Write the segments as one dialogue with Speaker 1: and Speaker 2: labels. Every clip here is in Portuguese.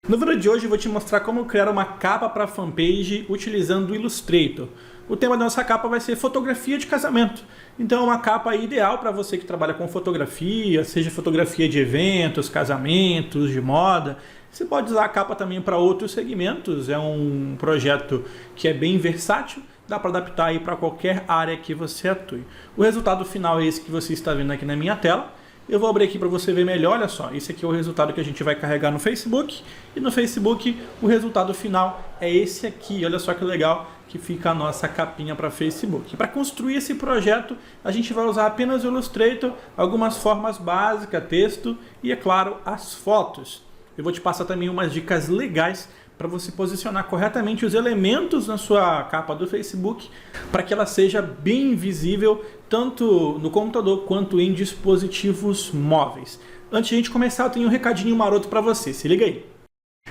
Speaker 1: No vídeo de hoje eu vou te mostrar como criar uma capa para fanpage utilizando o Illustrator. O tema da nossa capa vai ser fotografia de casamento. Então é uma capa ideal para você que trabalha com fotografia, seja fotografia de eventos, casamentos, de moda. Você pode usar a capa também para outros segmentos, é um projeto que é bem versátil, dá para adaptar aí para qualquer área que você atue. O resultado final é esse que você está vendo aqui na minha tela. Eu vou abrir aqui para você ver melhor, olha só, esse aqui é o resultado que a gente vai carregar no Facebook, e no Facebook o resultado final é esse aqui, olha só que legal que fica a nossa capinha para Facebook. Para construir esse projeto, a gente vai usar apenas o Illustrator, algumas formas básicas, texto e, é claro, as fotos. Eu vou te passar também umas dicas legais para você posicionar corretamente os elementos na sua capa do Facebook para que ela seja bem visível tanto no computador quanto em dispositivos móveis. Antes de a gente começar, eu tenho um recadinho maroto para você, se liga aí.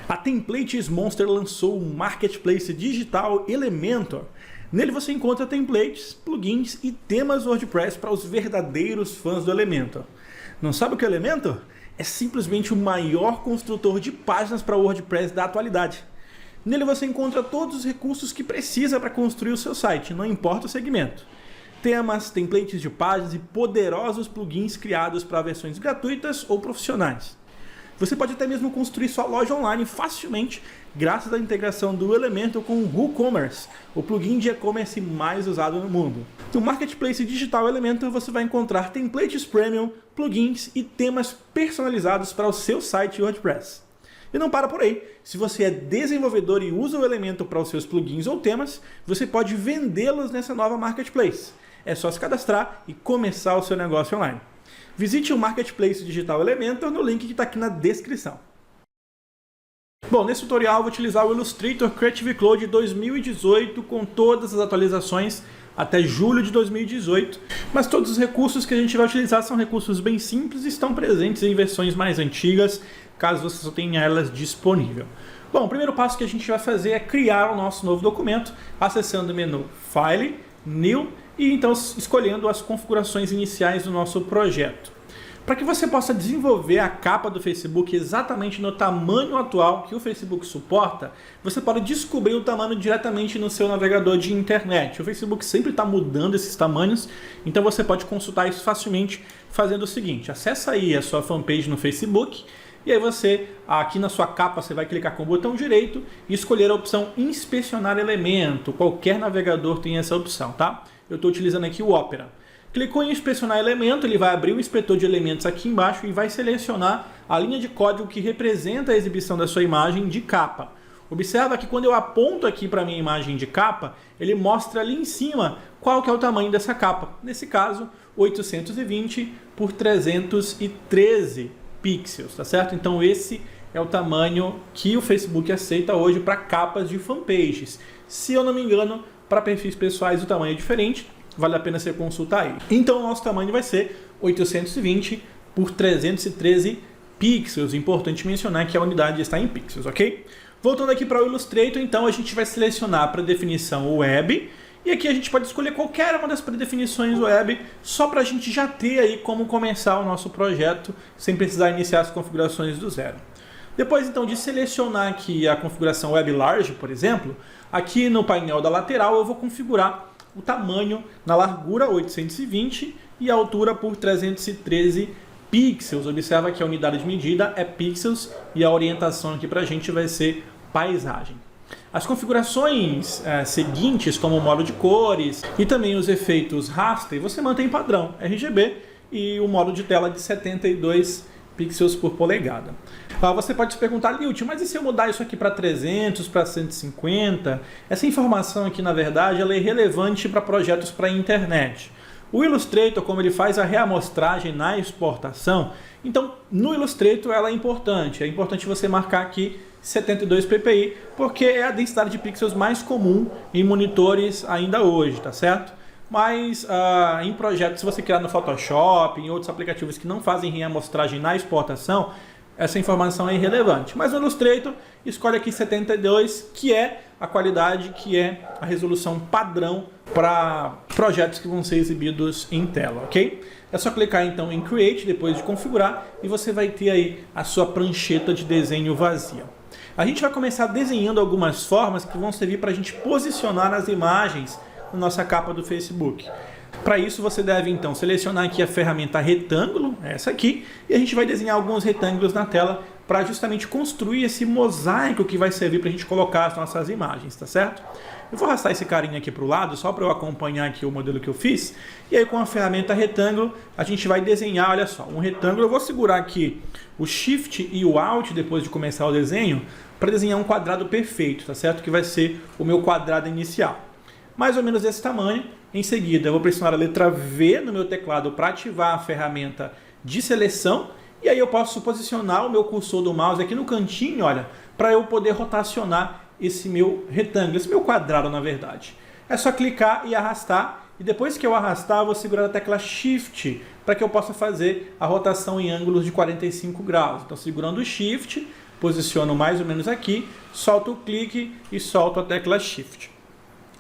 Speaker 1: A Templates Monster lançou o marketplace digital Elementor. Nele você encontra templates, plugins e temas WordPress para os verdadeiros fãs do Elementor. Não sabe o que é Elementor? É simplesmente o maior construtor de páginas para WordPress da atualidade. Nele você encontra todos os recursos que precisa para construir o seu site, não importa o segmento. Temas, templates de páginas e poderosos plugins criados para versões gratuitas ou profissionais. Você pode até mesmo construir sua loja online facilmente graças à integração do Elementor com o WooCommerce, o plugin de e-commerce mais usado no mundo. No Marketplace Digital Elementor você vai encontrar templates premium, plugins e temas personalizados para o seu site WordPress. E não para por aí, se você é desenvolvedor e usa o Elementor para os seus plugins ou temas, você pode vendê-los nessa nova Marketplace. É só se cadastrar e começar o seu negócio online. Visite o Marketplace Digital Elementor no link que está aqui na descrição. Bom, nesse tutorial eu vou utilizar o Illustrator Creative Cloud 2018 com todas as atualizações até julho de 2018, mas todos os recursos que a gente vai utilizar são recursos bem simples e estão presentes em versões mais antigas, caso você só tenha elas disponível. Bom, o primeiro passo que a gente vai fazer é criar o nosso novo documento, acessando o menu File, New, e então escolhendo as configurações iniciais do nosso projeto. Para que você possa desenvolver a capa do Facebook exatamente no tamanho atual que o Facebook suporta, você pode descobrir o tamanho diretamente no seu navegador de internet. O Facebook sempre está mudando esses tamanhos, então você pode consultar isso facilmente fazendo o seguinte: acessa aí a sua fanpage no Facebook, e aí você, aqui na sua capa, você vai clicar com o botão direito e escolher a opção Inspecionar Elemento. Qualquer navegador tem essa opção, tá? Eu estou utilizando aqui o Opera. Clicou em Inspecionar Elemento, ele vai abrir o inspetor de elementos aqui embaixo e vai selecionar a linha de código que representa a exibição da sua imagem de capa. Observa que quando eu aponto aqui para a minha imagem de capa, ele mostra ali em cima qual que é o tamanho dessa capa. Nesse caso, 820 por 313 pixels, tá certo? Então esse é o tamanho que o Facebook aceita hoje para capas de fanpages. Se eu não me engano, para perfis pessoais o tamanho é diferente, vale a pena você consultar aí. Então o nosso tamanho vai ser 820 por 313 pixels. Importante mencionar que a unidade está em pixels, ok? Voltando aqui para o Illustrator, então a gente vai selecionar a predefinição web, e aqui a gente pode escolher qualquer uma das predefinições web, só para a gente já ter aí como começar o nosso projeto, sem precisar iniciar as configurações do zero. Depois então de selecionar aqui a configuração Web Large, por exemplo, aqui no painel da lateral eu vou configurar o tamanho na largura 820 e a altura por 313 pixels. Observa que a unidade de medida é pixels e a orientação aqui para a gente vai ser paisagem. As configurações seguintes, como o modo de cores e também os efeitos raster, você mantém padrão RGB e o modo de tela de 72 pixels por polegada. Você pode se perguntar, Lilt, mas e se eu mudar isso aqui para 300, para 150? Essa informação aqui, na verdade, ela é relevante para projetos para a internet. O Illustrator, como ele faz a reamostragem na exportação, então no Illustrator ela é importante você marcar aqui 72 ppi, porque é a densidade de pixels mais comum em monitores ainda hoje, tá certo? Mas em projetos, se você criar no Photoshop, em outros aplicativos que não fazem reamostragem na exportação, essa informação é irrelevante. Mas no Illustrator, escolhe aqui 72, que é a qualidade, que é a resolução padrão para projetos que vão ser exibidos em tela, ok? É só clicar então em Create, depois de configurar, e você vai ter aí a sua prancheta de desenho vazia. A gente vai começar desenhando algumas formas que vão servir para a gente posicionar as imagens na nossa capa do Facebook. Para isso você deve então selecionar aqui a ferramenta retângulo, essa aqui, e a gente vai desenhar alguns retângulos na tela para justamente construir esse mosaico que vai servir para a gente colocar as nossas imagens, tá certo? Eu vou arrastar esse carinha aqui para o lado, só para eu acompanhar aqui o modelo que eu fiz. E aí com a ferramenta retângulo, a gente vai desenhar, olha só, um retângulo. Eu vou segurar aqui o Shift e o Alt depois de começar o desenho, para desenhar um quadrado perfeito, tá certo? Que vai ser o meu quadrado inicial. Mais ou menos desse tamanho. Em seguida, eu vou pressionar a letra V no meu teclado para ativar a ferramenta de seleção. E aí eu posso posicionar o meu cursor do mouse aqui no cantinho, olha, para eu poder rotacionar esse meu retângulo, esse meu quadrado, na verdade. É só clicar e arrastar. E depois que eu arrastar, eu vou segurar a tecla Shift para que eu possa fazer a rotação em ângulos de 45 graus. Então, segurando o Shift, posiciono mais ou menos aqui, solto o clique e solto a tecla Shift.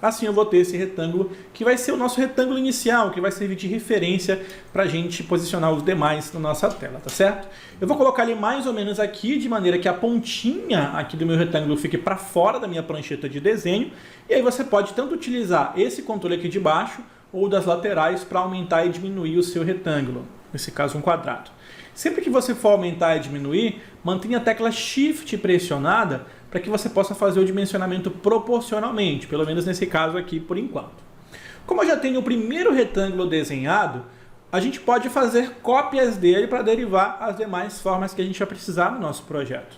Speaker 1: Assim eu vou ter esse retângulo, que vai ser o nosso retângulo inicial, que vai servir de referência para a gente posicionar os demais na nossa tela, tá certo? Eu vou colocar ele mais ou menos aqui, de maneira que a pontinha aqui do meu retângulo fique para fora da minha prancheta de desenho. E aí você pode tanto utilizar esse controle aqui de baixo, ou das laterais, para aumentar e diminuir o seu retângulo, nesse caso um quadrado. Sempre que você for aumentar e diminuir, mantenha a tecla Shift pressionada para que você possa fazer o dimensionamento proporcionalmente, pelo menos nesse caso aqui por enquanto. Como eu já tenho o primeiro retângulo desenhado, a gente pode fazer cópias dele para derivar as demais formas que a gente vai precisar no nosso projeto.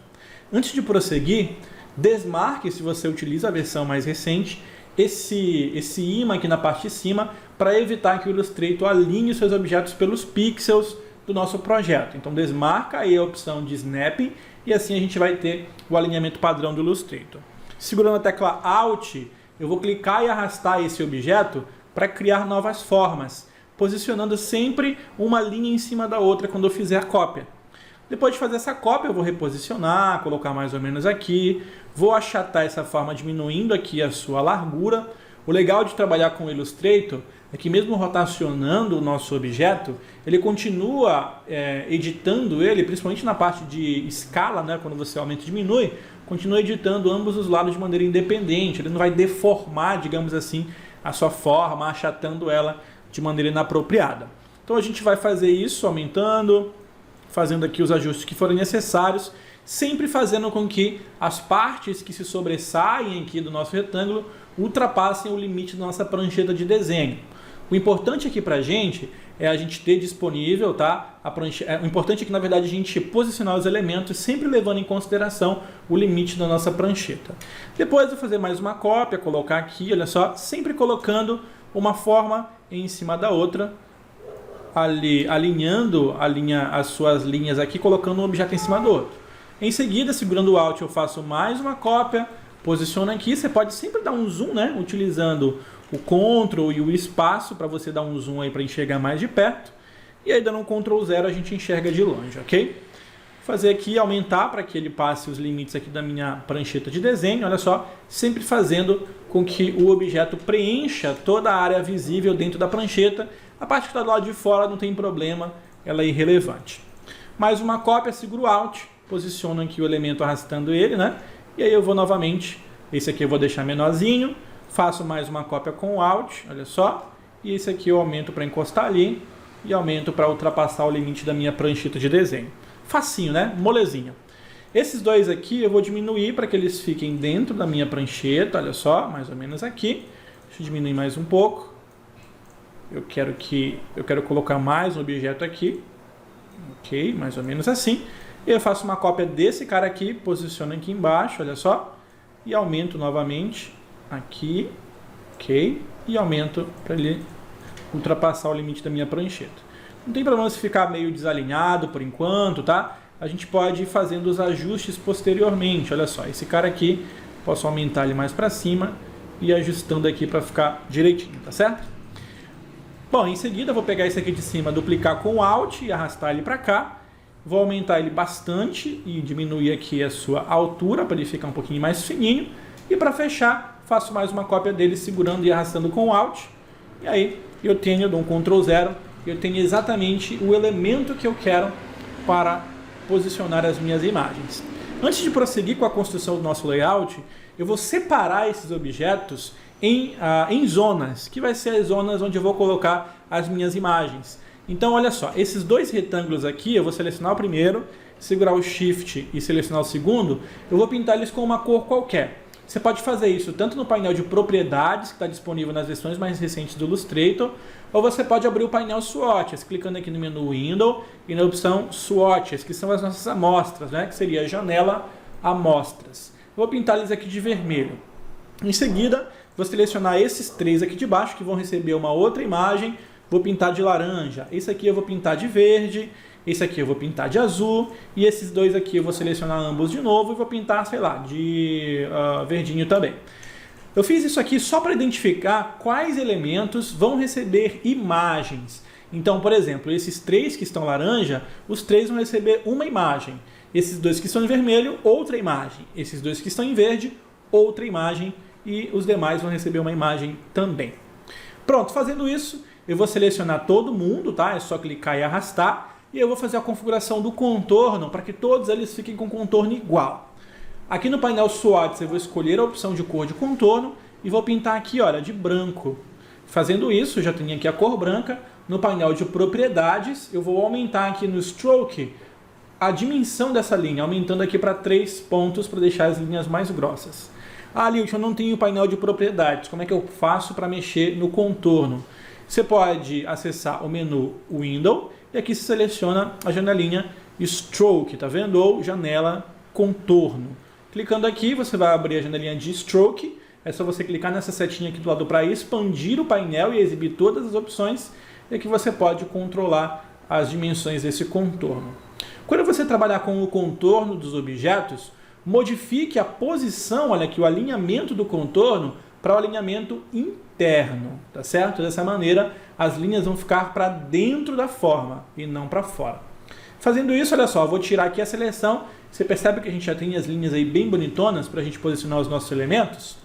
Speaker 1: Antes de prosseguir, desmarque, se você utiliza a versão mais recente, esse imã aqui na parte de cima, para evitar que o Illustrator alinhe os seus objetos pelos pixels do nosso projeto. Então desmarca aí a opção de Snapping e assim a gente vai ter o alinhamento padrão do Illustrator. Segurando a tecla Alt, eu vou clicar e arrastar esse objeto para criar novas formas, posicionando sempre uma linha em cima da outra quando eu fizer a cópia. Depois de fazer essa cópia, eu vou reposicionar, colocar mais ou menos aqui, vou achatar essa forma diminuindo aqui a sua largura. O legal de trabalhar com o Illustrator é que mesmo rotacionando o nosso objeto, ele continua editando ele, principalmente na parte de escala, né, quando você aumenta e diminui, continua editando ambos os lados de maneira independente. Ele não vai deformar, digamos assim, a sua forma, achatando ela de maneira inapropriada. Então a gente vai fazer isso aumentando, fazendo aqui os ajustes que forem necessários, sempre fazendo com que as partes que se sobressaem aqui do nosso retângulo ultrapassem o limite da nossa prancheta de desenho. O importante aqui pra gente é a gente ter disponível, tá? O importante é que, na verdade, a gente posicionar os elementos sempre levando em consideração o limite da nossa prancheta. Depois eu vou fazer mais uma cópia, colocar aqui, olha só, sempre colocando uma forma em cima da outra, ali, alinhando as suas linhas aqui, colocando um objeto em cima do outro. Em seguida, segurando o Alt, eu faço mais uma cópia, posiciono aqui. Você pode sempre dar um zoom, né? Utilizando o Ctrl e o espaço para você dar um zoom aí para enxergar mais de perto. E aí dando um Ctrl 0 a gente enxerga de longe, ok? Vou fazer aqui, aumentar para que ele passe os limites aqui da minha prancheta de desenho, olha só, sempre fazendo com que o objeto preencha toda a área visível dentro da prancheta. A parte que está do lado de fora não tem problema, ela é irrelevante. Mais uma cópia, seguro o Alt, posiciono aqui o elemento arrastando ele, né? E aí eu vou novamente, esse aqui eu vou deixar menorzinho, faço mais uma cópia com o Alt, olha só, e esse aqui eu aumento para encostar ali e aumento para ultrapassar o limite da minha prancheta de desenho. Facinho, né? Molezinha. Esses dois aqui eu vou diminuir para que eles fiquem dentro da minha prancheta, olha só, mais ou menos aqui. Deixa eu diminuir mais um pouco. Eu quero colocar mais um objeto aqui. Ok, mais ou menos assim. Eu faço uma cópia desse cara aqui, posiciono aqui embaixo, olha só, e aumento novamente aqui, ok, e aumento para ele ultrapassar o limite da minha prancheta. Não tem problema se ficar meio desalinhado por enquanto, tá? A gente pode ir fazendo os ajustes posteriormente, olha só, esse cara aqui, posso aumentar ele mais para cima e ajustando aqui para ficar direitinho, tá certo? Bom, em seguida eu vou pegar esse aqui de cima, duplicar com o Alt e arrastar ele para cá. Vou aumentar ele bastante e diminuir aqui a sua altura para ele ficar um pouquinho mais fininho. E para fechar, faço mais uma cópia dele segurando e arrastando com o Alt. E aí eu dou um Ctrl 0, eu tenho exatamente o elemento que eu quero para posicionar as minhas imagens. Antes de prosseguir com a construção do nosso layout, eu vou separar esses objetos em zonas, que vai ser as zonas onde eu vou colocar as minhas imagens. Então, olha só, esses dois retângulos aqui, eu vou selecionar o primeiro, segurar o Shift e selecionar o segundo, eu vou pintar eles com uma cor qualquer. Você pode fazer isso tanto no painel de propriedades, que está disponível nas versões mais recentes do Illustrator, ou você pode abrir o painel Swatches, clicando aqui no menu Window e na opção Swatches, que são as nossas amostras, né? Que seria a janela Amostras. Vou pintar eles aqui de vermelho. Em seguida, vou selecionar esses três aqui de baixo, que vão receber uma outra imagem. Vou pintar de laranja. Esse aqui eu vou pintar de verde. Esse aqui eu vou pintar de azul. E esses dois aqui eu vou selecionar ambos de novo e vou pintar, sei lá, de verdinho também. Eu fiz isso aqui só para identificar quais elementos vão receber imagens. Então, por exemplo, esses três que estão laranja, os três vão receber uma imagem. Esses dois que estão em vermelho, outra imagem. Esses dois que estão em verde, outra imagem. E os demais vão receber uma imagem também. Pronto, fazendo isso, eu vou selecionar todo mundo, tá? É só clicar e arrastar. E eu vou fazer a configuração do contorno para que todos eles fiquem com contorno igual. Aqui no painel Swatches eu vou escolher a opção de cor de contorno e vou pintar aqui, olha, de branco. Fazendo isso, já tenho aqui a cor branca. No painel de propriedades, eu vou aumentar aqui no Stroke a dimensão dessa linha, aumentando aqui para 3 pontos para deixar as linhas mais grossas. Ah, Lilton, eu não tenho painel de propriedades. Como é que eu faço para mexer no contorno? Você pode acessar o menu Window e aqui se seleciona a janelinha Stroke, tá vendo? Ou janela Contorno. Clicando aqui, você vai abrir a janelinha de Stroke. É só você clicar nessa setinha aqui do lado para expandir o painel e exibir todas as opções. E aqui você pode controlar as dimensões desse contorno. Quando você trabalhar com o contorno dos objetos, modifique a posição, olha aqui, o alinhamento do contorno para o alinhamento interno, tá certo? Dessa maneira, as linhas vão ficar para dentro da forma e não para fora. Fazendo isso, olha só, eu vou tirar aqui a seleção. Você percebe que a gente já tem as linhas aí bem bonitonas para a gente posicionar os nossos elementos?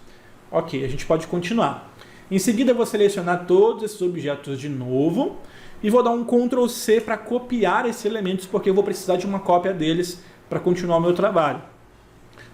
Speaker 1: Ok, a gente pode continuar. Em seguida, eu vou selecionar todos esses objetos de novo e vou dar um Ctrl C para copiar esses elementos, porque eu vou precisar de uma cópia deles para continuar o meu trabalho.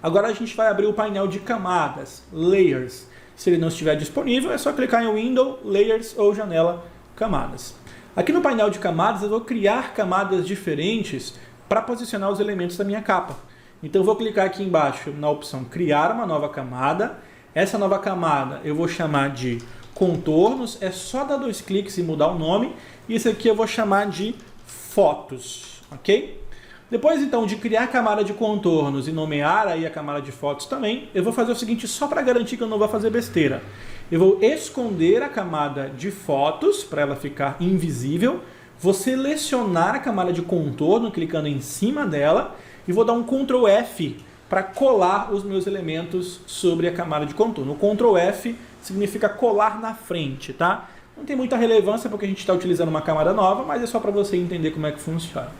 Speaker 1: Agora a gente vai abrir o painel de camadas, Layers. Se ele não estiver disponível, é só clicar em Window, Layers ou Janela Camadas. Aqui no painel de camadas eu vou criar camadas diferentes para posicionar os elementos da minha capa. Então eu vou clicar aqui embaixo na opção Criar uma nova camada. Essa nova camada eu vou chamar de Contornos. É só dar 2 cliques e mudar o nome. E esse aqui eu vou chamar de Fotos, ok? Depois, então, de criar a camada de contornos e nomear aí a camada de fotos também, eu vou fazer o seguinte, só para garantir que eu não vou fazer besteira. Eu vou esconder a camada de fotos, para ela ficar invisível. Vou selecionar a camada de contorno, clicando em cima dela. E vou dar um Ctrl F para colar os meus elementos sobre a camada de contorno. O Ctrl F significa colar na frente, tá? Não tem muita relevância porque a gente está utilizando uma camada nova, mas é só para você entender como é que funciona.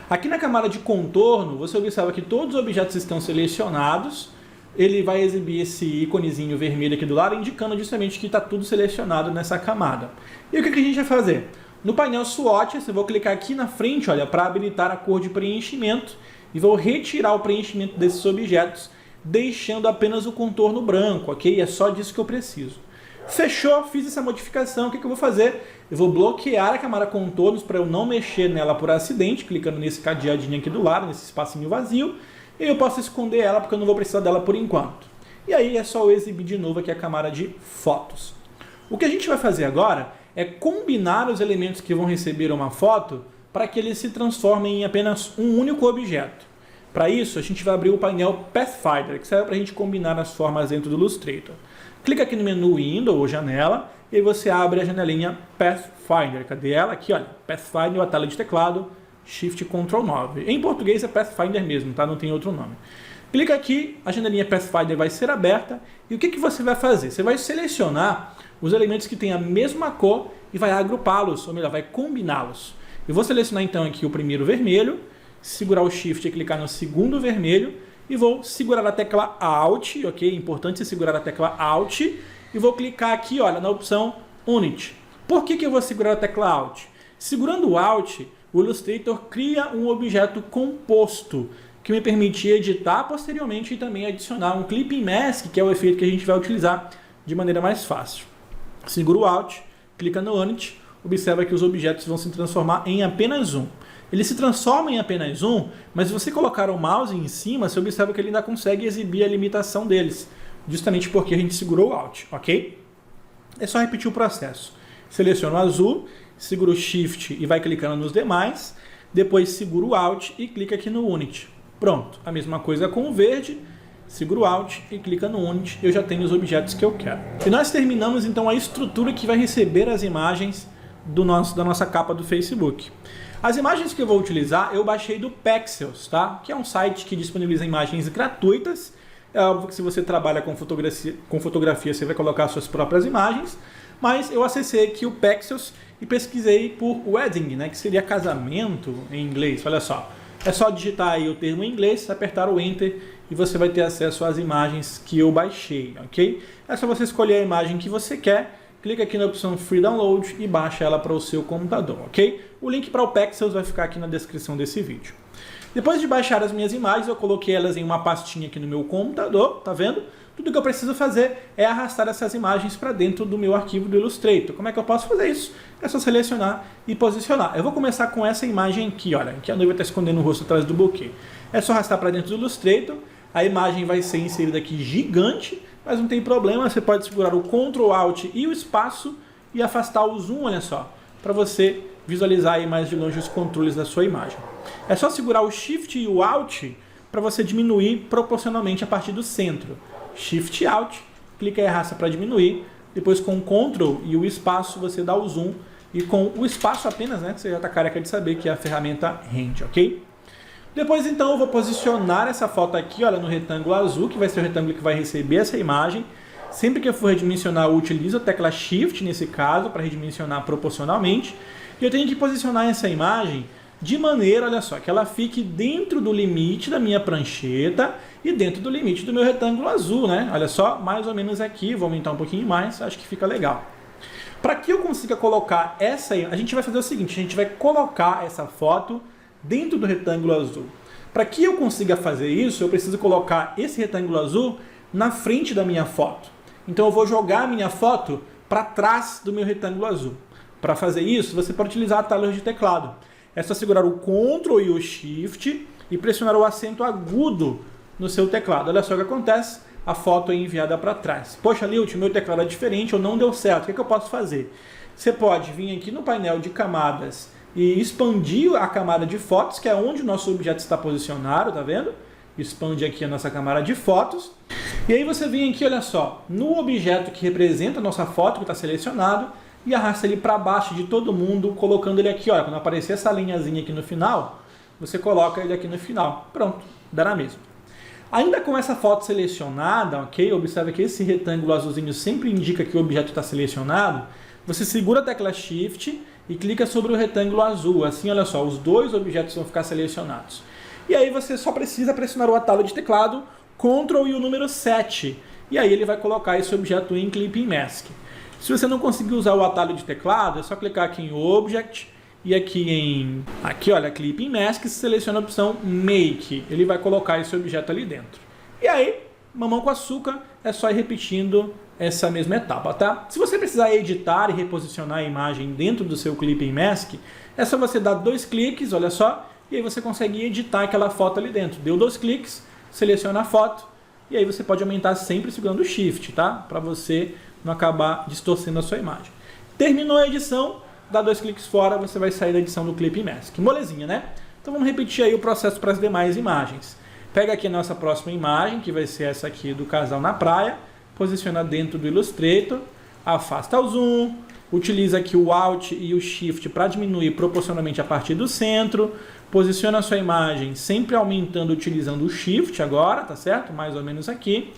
Speaker 1: Aqui na camada de contorno, você observa que todos os objetos estão selecionados. Ele vai exibir esse íconezinho vermelho aqui do lado, indicando justamente que está tudo selecionado nessa camada. E o que a gente vai fazer? No painel Swatches, eu vou clicar aqui na frente, olha, para habilitar a cor de preenchimento. E vou retirar o preenchimento desses objetos, deixando apenas o contorno branco, ok? É só disso que eu preciso. Fechou, fiz essa modificação, o que eu vou fazer? Eu vou bloquear a camada contornos para eu não mexer nela por acidente, clicando nesse cadeadinho aqui do lado, nesse espacinho vazio, e eu posso esconder ela porque eu não vou precisar dela por enquanto. E aí é só eu exibir de novo aqui a camada de fotos. O que a gente vai fazer agora é combinar os elementos que vão receber uma foto para que eles se transformem em apenas um único objeto. Para isso, a gente vai abrir o painel Pathfinder, que serve para a gente combinar as formas dentro do Illustrator. Clica aqui no menu Window ou Janela, e aí você abre a janelinha Pathfinder. Cadê ela? Aqui, olha, Pathfinder, a tela de teclado, Shift Ctrl 9. Em português é Pathfinder mesmo, tá? Não tem outro nome. Clica aqui, a janelinha Pathfinder vai ser aberta, e o que você vai fazer? Você vai selecionar os elementos que têm a mesma cor e vai agrupá-los, ou melhor, vai combiná-los. Eu vou selecionar então aqui o primeiro vermelho, segurar o Shift e clicar no segundo vermelho, e vou segurar a tecla Alt, ok? É importante segurar a tecla Alt, e vou clicar aqui, olha, na opção Unit. Por que eu vou segurar a tecla Alt? Segurando o Alt, o Illustrator cria um objeto composto, que me permitia editar posteriormente e também adicionar um Clipping Mask, que é o efeito que a gente vai utilizar de maneira mais fácil. Segura o Alt, clica no Unity, observa que os objetos vão se transformar em apenas um. Ele se transforma em apenas um, mas se você colocar o mouse em cima, você observa que ele ainda consegue exibir a limitação deles, justamente porque a gente segurou o Alt, ok? É só repetir o processo. Seleciona o azul, segura o Shift e vai clicando nos demais, depois segura o Alt e clica aqui no Unity. Pronto, a mesma coisa com o verde, segura o Alt e clica no Unity, eu já tenho os objetos que eu quero. E nós terminamos então a estrutura que vai receber as imagens da nossa capa do Facebook. As imagens que eu vou utilizar, eu baixei do Pexels, tá? Que é um site que disponibiliza imagens gratuitas. É óbvio que se você trabalha com fotografia, você vai colocar suas próprias imagens, mas eu acessei aqui o Pexels e pesquisei por wedding, né? Que seria casamento em inglês, olha só. É só digitar aí o termo em inglês, apertar o Enter e você vai ter acesso às imagens que eu baixei, ok? É só você escolher a imagem que você quer, clica aqui na opção Free Download e baixa ela para o seu computador, ok? O link para o Pexels vai ficar aqui na descrição desse vídeo. Depois de baixar as minhas imagens, eu coloquei elas em uma pastinha aqui no meu computador, tá vendo? Tudo que eu preciso fazer é arrastar essas imagens para dentro do meu arquivo do Illustrator. Como é que eu posso fazer isso? É só selecionar e posicionar. Eu vou começar com essa imagem aqui, olha, que a noiva está escondendo o rosto atrás do buquê. É só arrastar para dentro do Illustrator, a imagem vai ser inserida aqui gigante, mas não tem problema, você pode segurar o Ctrl Alt e o espaço e afastar o zoom, olha só, para você visualizar aí mais de longe os controles da sua imagem. É só segurar o Shift e o Alt para você diminuir proporcionalmente a partir do centro. Shift Alt, clica e arrasta para diminuir, depois com o Ctrl e o espaço você dá o zoom, e com o espaço apenas, né, você já está careca de saber que a ferramenta rende, ok? Depois então eu vou posicionar essa foto aqui, olha, no retângulo azul, que vai ser o retângulo que vai receber essa imagem. Sempre que eu for redimensionar, eu utilizo a tecla Shift nesse caso, para redimensionar proporcionalmente. E eu tenho que posicionar essa imagem de maneira, olha só, que ela fique dentro do limite da minha prancheta e dentro do limite do meu retângulo azul, né? Olha só, mais ou menos aqui, vou aumentar um pouquinho mais, acho que fica legal. Para que eu consiga colocar essa, a gente vai fazer o seguinte, a gente vai colocar essa foto dentro do retângulo azul. Para que eu consiga fazer isso, eu preciso colocar esse retângulo azul na frente da minha foto. Então eu vou jogar a minha foto para trás do meu retângulo azul. Para fazer isso, você pode utilizar atalhos de teclado. É só segurar o Ctrl e o Shift e pressionar o acento agudo no seu teclado. Olha só o que acontece, a foto é enviada para trás. Poxa, Lilt, meu teclado é diferente ou não deu certo, o que eu posso fazer? Você pode vir aqui no painel de camadas e expandir a camada de fotos, que é onde o nosso objeto está posicionado, tá vendo? Expande aqui a nossa camada de fotos. E aí você vem aqui, olha só, no objeto que representa a nossa foto, que está selecionado, e arrasta ele para baixo de todo mundo, colocando ele aqui, olha, quando aparecer essa linhazinha aqui no final, você coloca ele aqui no final. Pronto, dá na mesma. Ainda com essa foto selecionada, ok? Observe que esse retângulo azulzinho sempre indica que o objeto está selecionado. Você segura a tecla Shift e clica sobre o retângulo azul. Assim, olha só, os dois objetos vão ficar selecionados. E aí você só precisa pressionar o atalho de teclado, Ctrl e o número 7. E aí ele vai colocar esse objeto em Clipping Mask. Se você não conseguir usar o atalho de teclado, é só clicar aqui em Object e aqui olha, Clipping Mask, seleciona a opção Make. Ele vai colocar esse objeto ali dentro. E aí, mamão com açúcar, é só ir repetindo essa mesma etapa, tá? Se você precisar editar e reposicionar a imagem dentro do seu Clipping Mask, é só você dar 2 cliques, olha só, e aí você consegue editar aquela foto ali dentro. Deu 2 cliques, seleciona a foto, e aí você pode aumentar sempre segurando o Shift, tá? Para você não acabar distorcendo a sua imagem. Terminou a edição, dá 2 cliques fora, você vai sair da edição do Clipping Mask. Molezinha, né? Então vamos repetir aí o processo para as demais imagens. Pega aqui a nossa próxima imagem, que vai ser essa aqui do casal na praia, posiciona dentro do Illustrator, afasta o zoom, utiliza aqui o Alt e o Shift para diminuir proporcionalmente a partir do centro, posiciona a sua imagem sempre aumentando utilizando o Shift agora, tá certo? Mais ou menos aqui.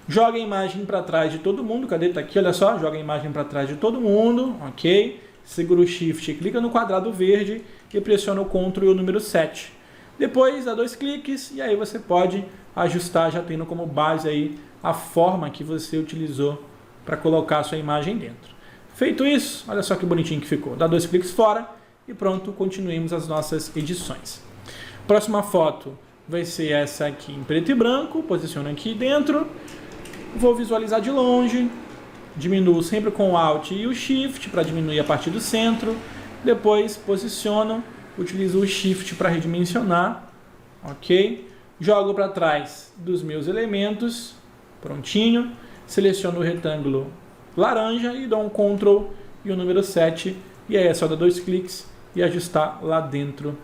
Speaker 1: Joga a imagem para trás de todo mundo, cadê? Tá aqui, olha só, joga a imagem para trás de todo mundo, ok? Segura o Shift, clica no quadrado verde e pressiona o Ctrl e o número 7. Depois dá 2 cliques e aí você pode ajustar, já tendo como base aí a forma que você utilizou para colocar a sua imagem dentro. Feito isso, olha só que bonitinho que ficou. Dá 2 cliques fora e pronto, continuemos as nossas edições. Próxima foto, vai ser essa aqui em preto e branco, posiciono aqui dentro, vou visualizar de longe, diminuo sempre com o Alt e o Shift para diminuir a partir do centro, depois posiciono, utilizo o Shift para redimensionar, ok? Jogo para trás dos meus elementos, prontinho, seleciono o retângulo laranja e dou um Ctrl e o número 7, e aí é só dar 2 cliques e ajustar lá dentro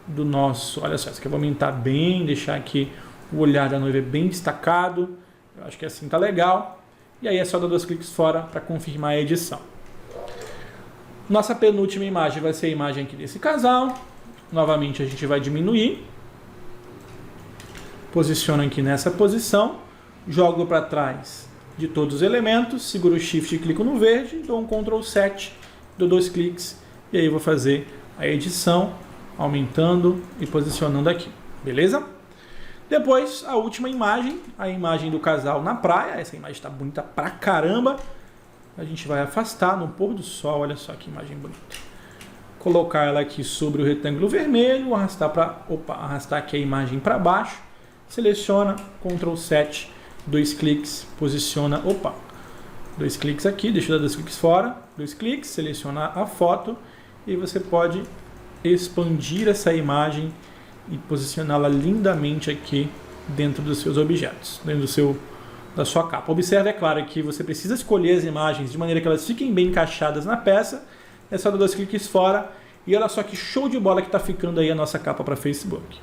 Speaker 1: do nosso, olha só, isso aqui eu vou aumentar bem, deixar aqui o olhar da noiva bem destacado, eu acho que assim tá legal, e aí é só dar 2 cliques fora para confirmar a edição. Nossa penúltima imagem vai ser a imagem aqui desse casal, novamente a gente vai diminuir, posiciono aqui nessa posição, jogo para trás de todos os elementos, seguro o Shift e clico no verde, dou um Ctrl 7, dou 2 cliques, e aí eu vou fazer a edição, aumentando e posicionando aqui, beleza? Depois, a última imagem, a imagem do casal na praia, essa imagem está bonita pra caramba, a gente vai afastar no pôr do sol, olha só que imagem bonita. Colocar ela aqui sobre o retângulo vermelho, arrastar aqui a imagem para baixo, seleciona, Ctrl 7, 2 cliques, posiciona, 2 cliques aqui, deixa eu dar 2 cliques fora, 2 cliques, seleciona a foto e você pode expandir essa imagem e posicioná-la lindamente aqui dentro dos seus objetos, dentro da sua capa. Observe, é claro, que você precisa escolher as imagens de maneira que elas fiquem bem encaixadas na peça, é só dar 2 cliques fora e olha só que show de bola que está ficando aí a nossa capa para Facebook.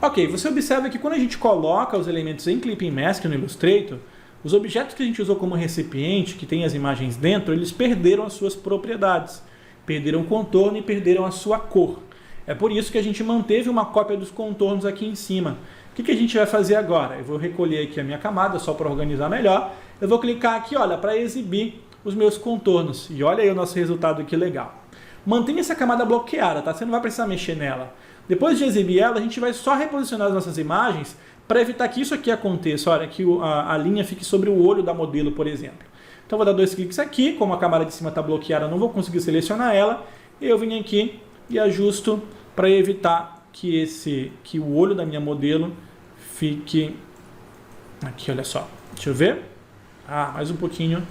Speaker 1: Ok, você observa que quando a gente coloca os elementos em Clipping Mask no Illustrator, os objetos que a gente usou como recipiente, que tem as imagens dentro, eles perderam as suas propriedades, perderam o contorno e perderam a sua cor. É por isso que a gente manteve uma cópia dos contornos aqui em cima. O que a gente vai fazer agora? Eu vou recolher aqui a minha camada, só para organizar melhor. Eu vou clicar aqui, olha, para exibir os meus contornos. E olha aí o nosso resultado, que legal. Mantenha essa camada bloqueada, tá? Você não vai precisar mexer nela. Depois de exibir ela, a gente vai só reposicionar as nossas imagens para evitar que isso aqui aconteça. Olha, que a linha fique sobre o olho da modelo, por exemplo. Então vou dar 2 cliques aqui, como a camada de cima está bloqueada, eu não vou conseguir selecionar ela. E eu venho aqui e ajusto para evitar que o olho da minha modelo fique aqui, olha só. Deixa eu ver. Mais um pouquinho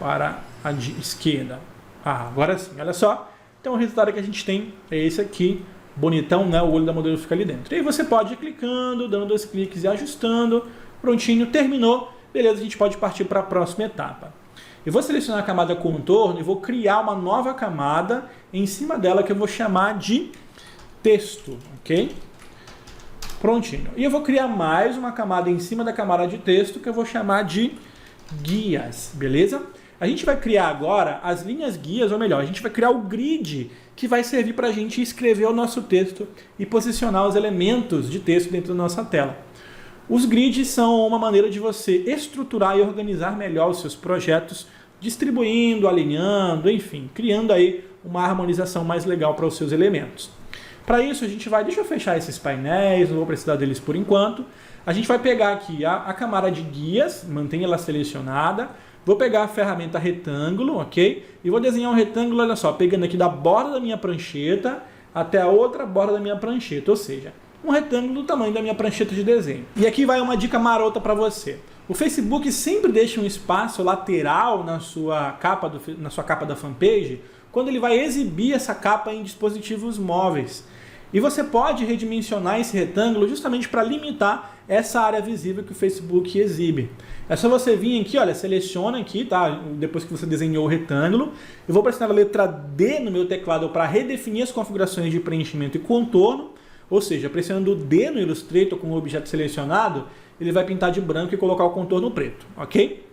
Speaker 1: para a esquerda. Agora sim, olha só. Então o resultado que a gente tem é esse aqui. Bonitão, né? O olho da modelo fica ali dentro. E aí você pode ir clicando, dando 2 cliques e ajustando. Prontinho, terminou. Beleza, a gente pode partir para a próxima etapa. Eu vou selecionar a camada contorno e vou criar uma nova camada em cima dela que eu vou chamar de texto, ok? Prontinho. E eu vou criar mais uma camada em cima da camada de texto que eu vou chamar de guias, beleza? A gente vai criar agora as linhas guias, ou melhor, a gente vai criar o grid que vai servir para a gente escrever o nosso texto e posicionar os elementos de texto dentro da nossa tela. Os grids são uma maneira de você estruturar e organizar melhor os seus projetos, distribuindo, alinhando, enfim, criando aí uma harmonização mais legal para os seus elementos. Para isso a gente vai, deixa eu fechar esses painéis, não vou precisar deles por enquanto. A gente vai pegar aqui a camada de guias, mantenha ela selecionada. Vou pegar a ferramenta retângulo, ok? E vou desenhar um retângulo, olha só, pegando aqui da borda da minha prancheta até a outra borda da minha prancheta, ou seja, um retângulo do tamanho da minha prancheta de desenho. E aqui vai uma dica marota para você. O Facebook sempre deixa um espaço lateral na sua capa da fanpage quando ele vai exibir essa capa em dispositivos móveis. E você pode redimensionar esse retângulo justamente para limitar essa área visível que o Facebook exibe. É só você vir aqui, olha, seleciona aqui, tá? Depois que você desenhou o retângulo. Eu vou pressionar a letra D no meu teclado para redefinir as configurações de preenchimento e contorno. Ou seja, pressionando o D no Illustrator com o objeto selecionado, ele vai pintar de branco e colocar o contorno preto, ok?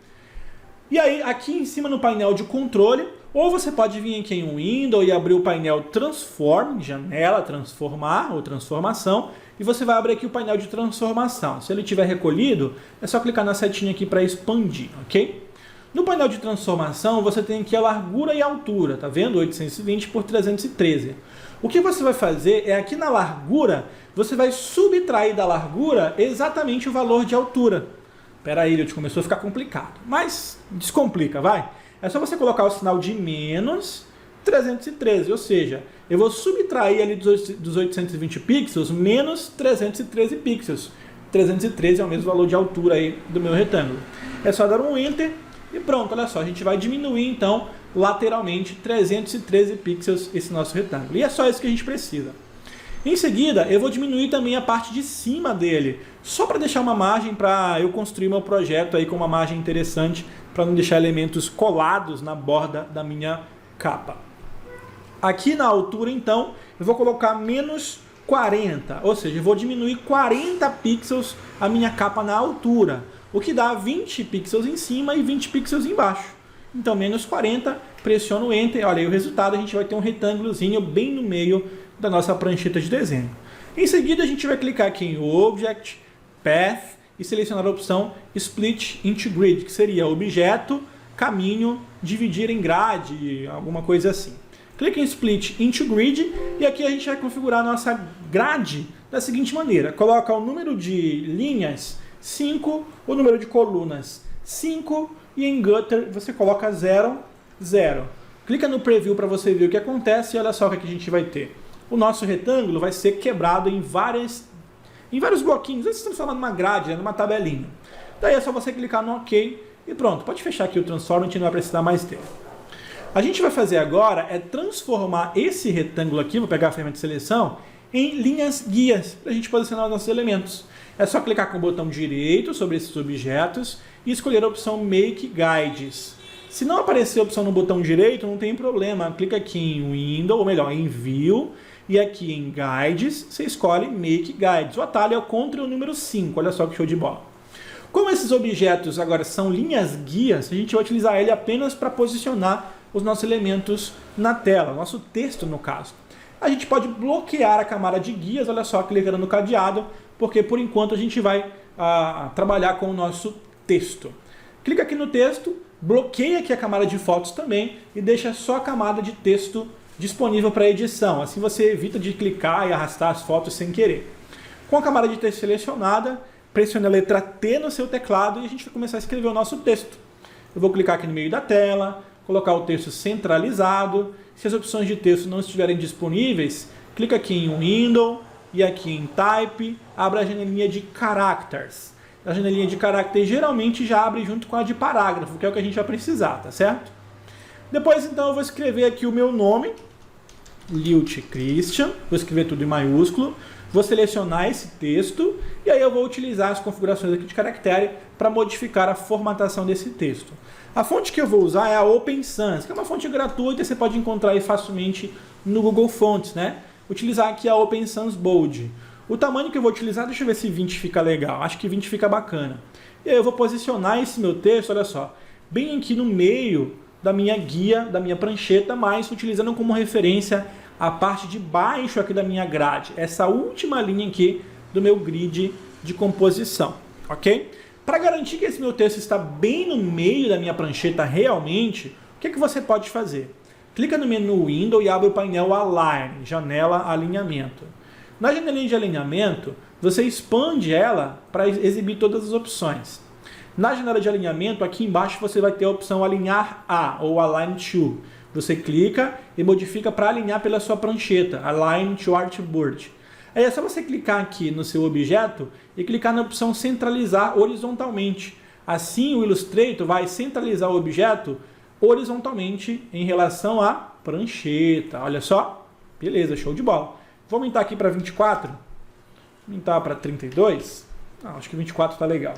Speaker 1: E aí, aqui em cima no painel de controle, ou você pode vir aqui em Windows e abrir o painel Transform, janela, transformar ou transformação, e você vai abrir aqui o painel de transformação. Se ele tiver recolhido, é só clicar na setinha aqui para expandir, ok? No painel de transformação, você tem aqui a largura e a altura, tá vendo? 820 por 313. O que você vai fazer é aqui na largura, você vai subtrair da largura exatamente o valor de altura. Espera aí, Ilhot, começou a ficar complicado. Mas descomplica, vai. É só você colocar o sinal de menos, 313, ou seja, eu vou subtrair ali dos 820 pixels menos 313 pixels. 313 é o mesmo valor de altura aí do meu retângulo. É só dar um Enter e pronto, olha só, a gente vai diminuir então lateralmente 313 pixels esse nosso retângulo. E é só isso que a gente precisa. Em seguida, eu vou diminuir também a parte de cima dele, só para deixar uma margem para eu construir meu projeto aí com uma margem interessante, para não deixar elementos colados na borda da minha capa. Aqui na altura, então, eu vou colocar menos 40, ou seja, eu vou diminuir 40 pixels a minha capa na altura, o que dá 20 pixels em cima e 20 pixels embaixo. Então, menos 40, pressiono o Enter, olha aí o resultado, a gente vai ter um retângulozinho bem no meio da nossa prancheta de desenho. Em seguida, a gente vai clicar aqui em Object, Path e selecionar a opção Split into Grid, que seria objeto, caminho, dividir em grade, alguma coisa assim. Clique em Split into Grid e aqui a gente vai configurar a nossa grade da seguinte maneira. Coloca o número de linhas 5, o número de colunas 5 e em Gutter você coloca 0, 0. Clica no Preview para você ver o que acontece e olha só o que a gente vai ter. O nosso retângulo vai ser quebrado em vários bloquinhos. Isso se transforma numa grade, numa tabelinha. Daí é só você clicar no OK e pronto. Pode fechar aqui o Transform, a gente não vai precisar mais dele. A gente vai fazer agora é transformar esse retângulo aqui, vou pegar a ferramenta de seleção, em linhas guias, para a gente posicionar os nossos elementos. É só clicar com o botão direito sobre esses objetos e escolher a opção Make Guides. Se não aparecer a opção no botão direito, não tem problema. Clica aqui em Window, ou melhor, em View, e aqui em Guides, você escolhe Make Guides. O atalho é o Ctrl número 5, olha só que show de bola. Como esses objetos agora são linhas guias, a gente vai utilizar ele apenas para posicionar os nossos elementos na tela, nosso texto no caso. A gente pode bloquear a camada de guias, olha só, clicando no cadeado, porque por enquanto a gente vai trabalhar com o nosso texto. Clica aqui no texto, bloqueia aqui a camada de fotos também e deixa só a camada de texto disponível para edição. Assim você evita de clicar e arrastar as fotos sem querer. Com a camada de texto selecionada, pressione a letra T no seu teclado e a gente vai começar a escrever o nosso texto. Eu vou clicar aqui no meio da tela, colocar o texto centralizado. Se as opções de texto não estiverem disponíveis, clica aqui em Window e aqui em Type, abre a janelinha de Characters. A janelinha de Characters geralmente já abre junto com a de parágrafo, que é o que a gente vai precisar, tá certo? Depois então eu vou escrever aqui o meu nome, Liut Christian, vou escrever tudo em maiúsculo, vou selecionar esse texto e aí eu vou utilizar as configurações aqui de caractere para modificar a formatação desse texto. A fonte que eu vou usar é a Open Sans, que é uma fonte gratuita e você pode encontrar aí facilmente no Google Fonts, né? Utilizar aqui a Open Sans Bold. O tamanho que eu vou utilizar, deixa eu ver se 20 fica legal, acho que 20 fica bacana. E aí eu vou posicionar esse meu texto, olha só, bem aqui no meio da minha guia, da minha prancheta, mas utilizando como referência a parte de baixo aqui da minha grade, essa última linha aqui do meu grid de composição, ok? Para garantir que esse meu texto está bem no meio da minha prancheta realmente, o que você pode fazer? Clica no menu Window e abre o painel Align, janela alinhamento. Na janelinha de alinhamento, você expande ela para exibir todas as opções. Na janela de alinhamento, aqui embaixo você vai ter a opção Alinhar a, ou Align to. Você clica e modifica para alinhar pela sua prancheta, Align to Artboard. Aí é só você clicar aqui no seu objeto e clicar na opção Centralizar horizontalmente. Assim, o Illustrator vai centralizar o objeto horizontalmente em relação à prancheta. Olha só, beleza, show de bola. Vou aumentar aqui para 24, aumentar para 32, acho que 24 está legal.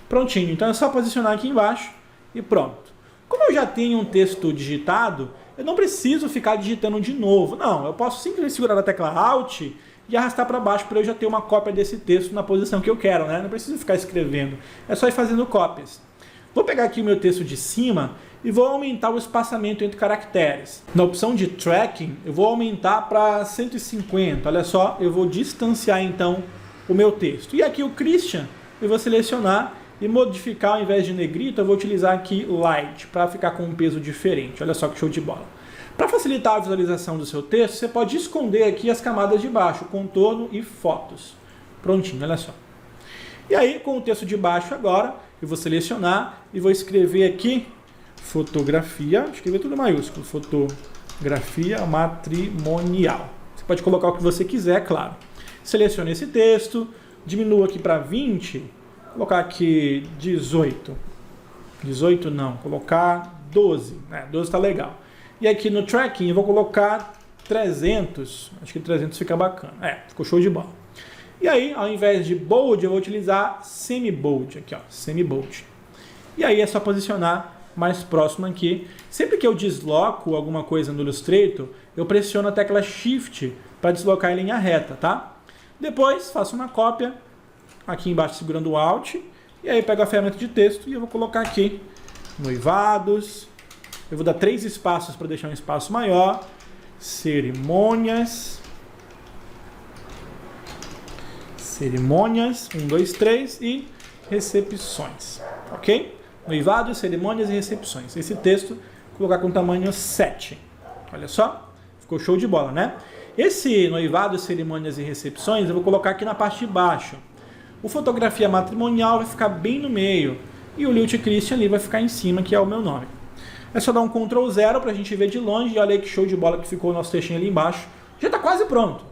Speaker 1: Prontinho, então é só posicionar aqui embaixo e pronto. Como eu já tenho um texto digitado, eu não preciso ficar digitando de novo. Não, eu posso simplesmente segurar a tecla Alt e arrastar para baixo para eu já ter uma cópia desse texto na posição que eu quero, né? Não preciso ficar escrevendo, é só ir fazendo cópias. Vou pegar aqui o meu texto de cima e vou aumentar o espaçamento entre caracteres. Na opção de Tracking, eu vou aumentar para 150. Olha só, eu vou distanciar então o meu texto. E aqui o Christian, eu vou selecionar e modificar, ao invés de negrito, eu vou utilizar aqui Light, para ficar com um peso diferente. Olha só que show de bola. Para facilitar a visualização do seu texto, você pode esconder aqui as camadas de baixo, contorno e fotos. Prontinho, olha só. E aí, com o texto de baixo agora, eu vou selecionar e vou escrever aqui fotografia, escrever tudo em maiúsculo, Fotografia matrimonial. Você pode colocar o que você quiser, claro. Selecione esse texto, diminua aqui para 20, vou colocar aqui 18. 18 não, colocar 12. 12 está legal. E aqui no tracking eu vou colocar 300. Acho que 300 fica bacana. Ficou show de bola. E aí, ao invés de bold, eu vou utilizar semi-bold. Aqui, ó, semi-bold. E aí é só posicionar mais próximo aqui. Sempre que eu desloco alguma coisa no Illustrator, eu pressiono a tecla Shift para deslocar em linha reta, tá? Depois, faço uma cópia, aqui embaixo segurando o Alt, e aí pego a ferramenta de texto e eu vou colocar aqui, noivados. Eu vou dar 3 espaços para deixar um espaço maior. Cerimônias. 1, 2, 3 e recepções. Ok? Noivados, cerimônias e recepções. Esse texto, vou colocar com tamanho 7. Olha só, ficou show de bola, né? Esse noivado, cerimônias e recepções, eu vou colocar aqui na parte de baixo. O fotografia matrimonial vai ficar bem no meio. E o Lilt Christian ali vai ficar em cima, que é o meu nome. É só dar um Ctrl 0 para a gente ver de longe. E olha aí que show de bola que ficou o nosso textinho ali embaixo. Já está quase pronto.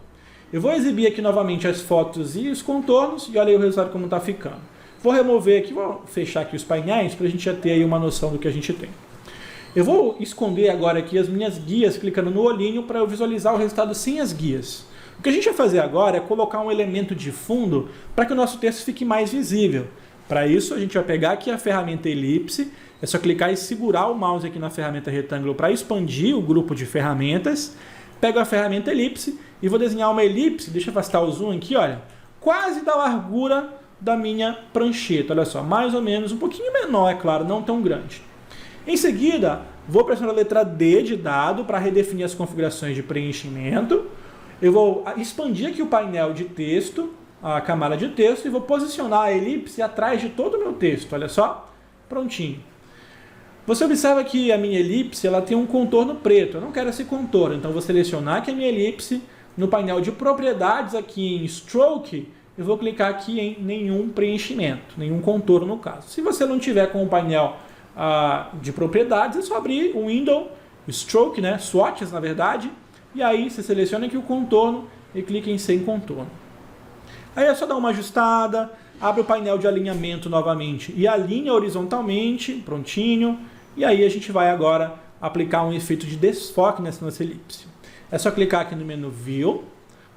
Speaker 1: Eu vou exibir aqui novamente as fotos e os contornos. E olha aí o resultado como está ficando. Vou remover aqui, vou fechar aqui os painéis para a gente já ter aí uma noção do que a gente tem. Eu vou esconder agora aqui as minhas guias, clicando no olhinho para eu visualizar o resultado sem as guias. O que a gente vai fazer agora é colocar um elemento de fundo para que o nosso texto fique mais visível. Para isso, a gente vai pegar aqui a ferramenta elipse, é só clicar e segurar o mouse aqui na ferramenta retângulo para expandir o grupo de ferramentas. Pego a ferramenta elipse e vou desenhar uma elipse, deixa eu afastar o zoom aqui, olha, quase da largura da minha prancheta, olha só, mais ou menos, um pouquinho menor, é claro, não tão grande. Em seguida, vou pressionar a letra D de dado para redefinir as configurações de preenchimento. Eu vou expandir aqui o painel de texto, a camada de texto, e vou posicionar a elipse atrás de todo o meu texto, olha só, prontinho. Você observa que a minha elipse ela tem um contorno preto, eu não quero esse contorno, então vou selecionar aqui a minha elipse, no painel de propriedades aqui em Stroke, eu vou clicar aqui em nenhum preenchimento, nenhum contorno no caso. Se você não tiver com o painel de propriedades, é só abrir o Window, Stroke, né, Swatches na verdade, e aí você seleciona aqui o contorno e clica em sem contorno. Aí é só dar uma ajustada, abre o painel de alinhamento novamente e alinha horizontalmente, prontinho, e aí a gente vai agora aplicar um efeito de desfoque nessa nossa elipse. É só clicar aqui no menu View,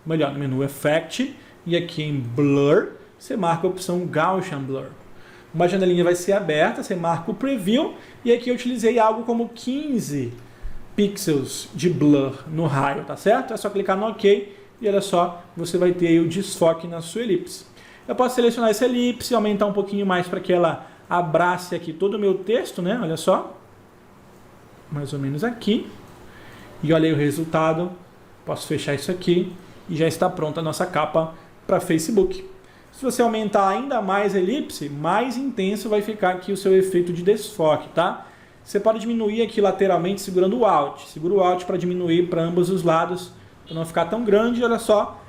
Speaker 1: melhor, no menu Effect, e aqui em Blur, você marca a opção Gaussian Blur. Uma janelinha vai ser aberta, você marca o Preview, e aqui eu utilizei algo como 15 pixels de blur no raio, tá certo? É só clicar no OK, e olha só, você vai ter aí o desfoque na sua elipse. Eu posso selecionar essa elipse, aumentar um pouquinho mais para que ela abrace aqui todo o meu texto, né? Olha só, mais ou menos aqui. E olha aí o resultado, posso fechar isso aqui, e já está pronta a nossa capa para Facebook. Se você aumentar ainda mais a elipse, mais intenso vai ficar aqui o seu efeito de desfoque, tá? Você pode diminuir aqui lateralmente segurando o Alt. Segura o Alt para diminuir para ambos os lados, para não ficar tão grande. Olha só,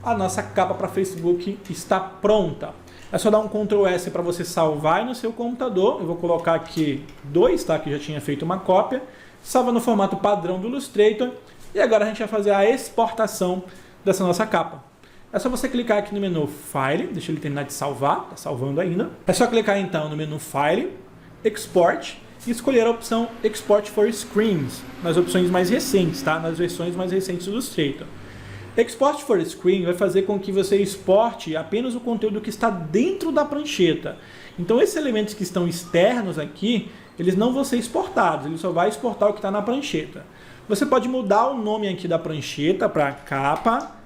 Speaker 1: a nossa capa para Facebook está pronta. É só dar um Ctrl S para você salvar aí no seu computador. Eu vou colocar aqui 2, tá? Que já tinha feito uma cópia. Salva no formato padrão do Illustrator. E agora a gente vai fazer a exportação dessa nossa capa. É só você clicar aqui no menu File, deixa ele terminar de salvar, está salvando ainda. É só clicar então no menu File, Export, e escolher a opção Export for Screens, nas opções mais recentes, tá? Nas versões mais recentes do Illustrator. Export for Screen vai fazer com que você exporte apenas o conteúdo que está dentro da prancheta. Então esses elementos que estão externos aqui, eles não vão ser exportados, ele só vai exportar o que está na prancheta. Você pode mudar o nome aqui da prancheta para capa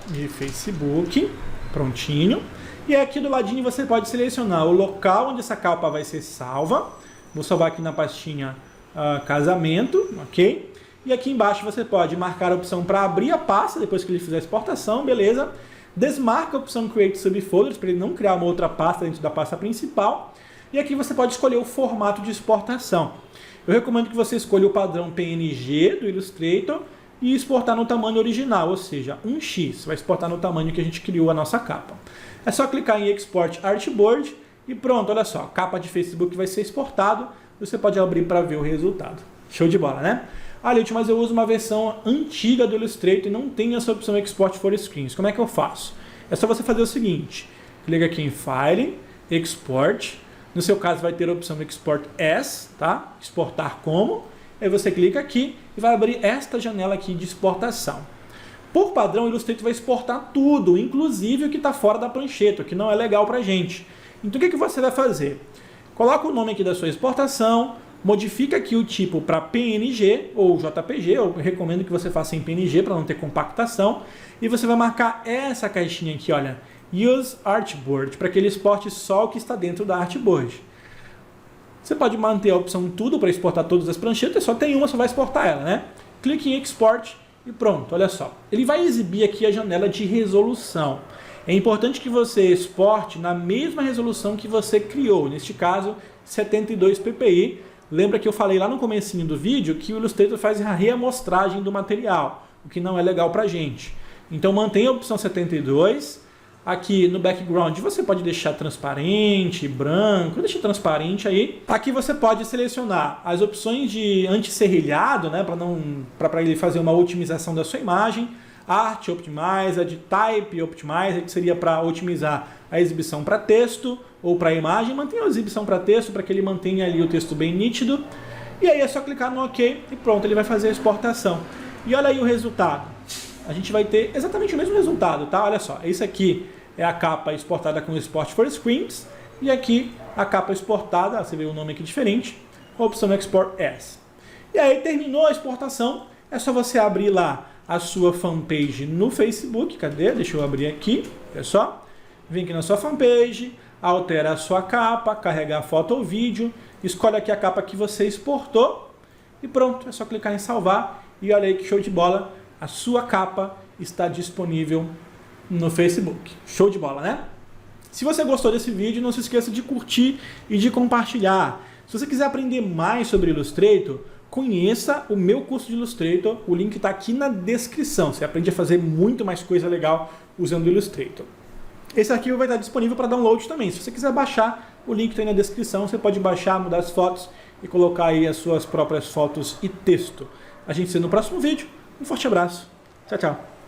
Speaker 1: de Facebook, prontinho. E aqui do ladinho você pode selecionar o local onde essa capa vai ser salva. Vou salvar aqui na pastinha casamento, ok? E aqui embaixo você pode marcar a opção para abrir a pasta depois que ele fizer a exportação, beleza? Desmarca a opção Create Subfolders para ele não criar uma outra pasta dentro da pasta principal. E aqui você pode escolher o formato de exportação. Eu recomendo que você escolha o padrão PNG do Illustrator e exportar no tamanho original, ou seja, 1x. Vai exportar no tamanho que a gente criou a nossa capa. É só clicar em Export Artboard e pronto, olha só, a capa de Facebook vai ser exportado. Você pode abrir para ver o resultado. Show de bola, né? Ah, Leite, mas eu uso uma versão antiga do Illustrator e não tem essa opção Export for Screens. Como é que eu faço? É só você fazer o seguinte. Clica aqui em File, Export. No seu caso vai ter a opção Export As, tá? Exportar como. Aí você clica aqui e vai abrir esta janela aqui de exportação. Por padrão, o Illustrator vai exportar tudo, inclusive o que está fora da prancheta, o que não é legal para a gente. Então o que você vai fazer? Coloca o nome aqui da sua exportação, modifica aqui o tipo para PNG ou JPG, eu recomendo que você faça em PNG para não ter compactação, e você vai marcar essa caixinha aqui, olha, Use Artboard, para que ele exporte só o que está dentro da Artboard. Você pode manter a opção tudo para exportar todas as pranchetas, só tem uma, só vai exportar ela, né? Clique em Export e pronto, olha só. Ele vai exibir aqui a janela de resolução. É importante que você exporte na mesma resolução que você criou, neste caso 72 ppi. Lembra que eu falei lá no comecinho do vídeo que o Illustrator faz a reamostragem do material, o que não é legal pra gente. Então mantenha a opção 72. Aqui no background você pode deixar transparente, branco, deixa transparente aí. Aqui você pode selecionar as opções de anti-serrilhado, né, para ele fazer uma otimização da sua imagem. Art Optimizer, de Type Optimizer, que seria para otimizar a exibição para texto ou para imagem. Mantenha a exibição para texto para que ele mantenha ali o texto bem nítido. E aí é só clicar no OK e pronto, ele vai fazer a exportação. E olha aí o resultado. A gente vai ter exatamente o mesmo resultado, tá? Olha só, esse aqui é a capa exportada com Export for Screens e aqui a capa exportada, você vê o nome aqui diferente, com a opção Export As. E aí terminou a exportação, é só você abrir lá a sua fanpage no Facebook. Cadê? Deixa eu abrir aqui. Olha só. Vem aqui na sua fanpage, altera a sua capa, carregar a foto ou vídeo, escolhe aqui a capa que você exportou e pronto. É só clicar em salvar e olha aí que show de bola. A sua capa está disponível no Facebook. Show de bola, né? Se você gostou desse vídeo, não se esqueça de curtir e de compartilhar. Se você quiser aprender mais sobre Illustrator, conheça o meu curso de Illustrator, o link está aqui na descrição. Você aprende a fazer muito mais coisa legal usando o Illustrator. Esse arquivo vai estar disponível para download também. Se você quiser baixar, o link está aí na descrição. Você pode baixar, mudar as fotos e colocar aí as suas próprias fotos e texto. A gente se vê no próximo vídeo. Um forte abraço. Tchau, tchau.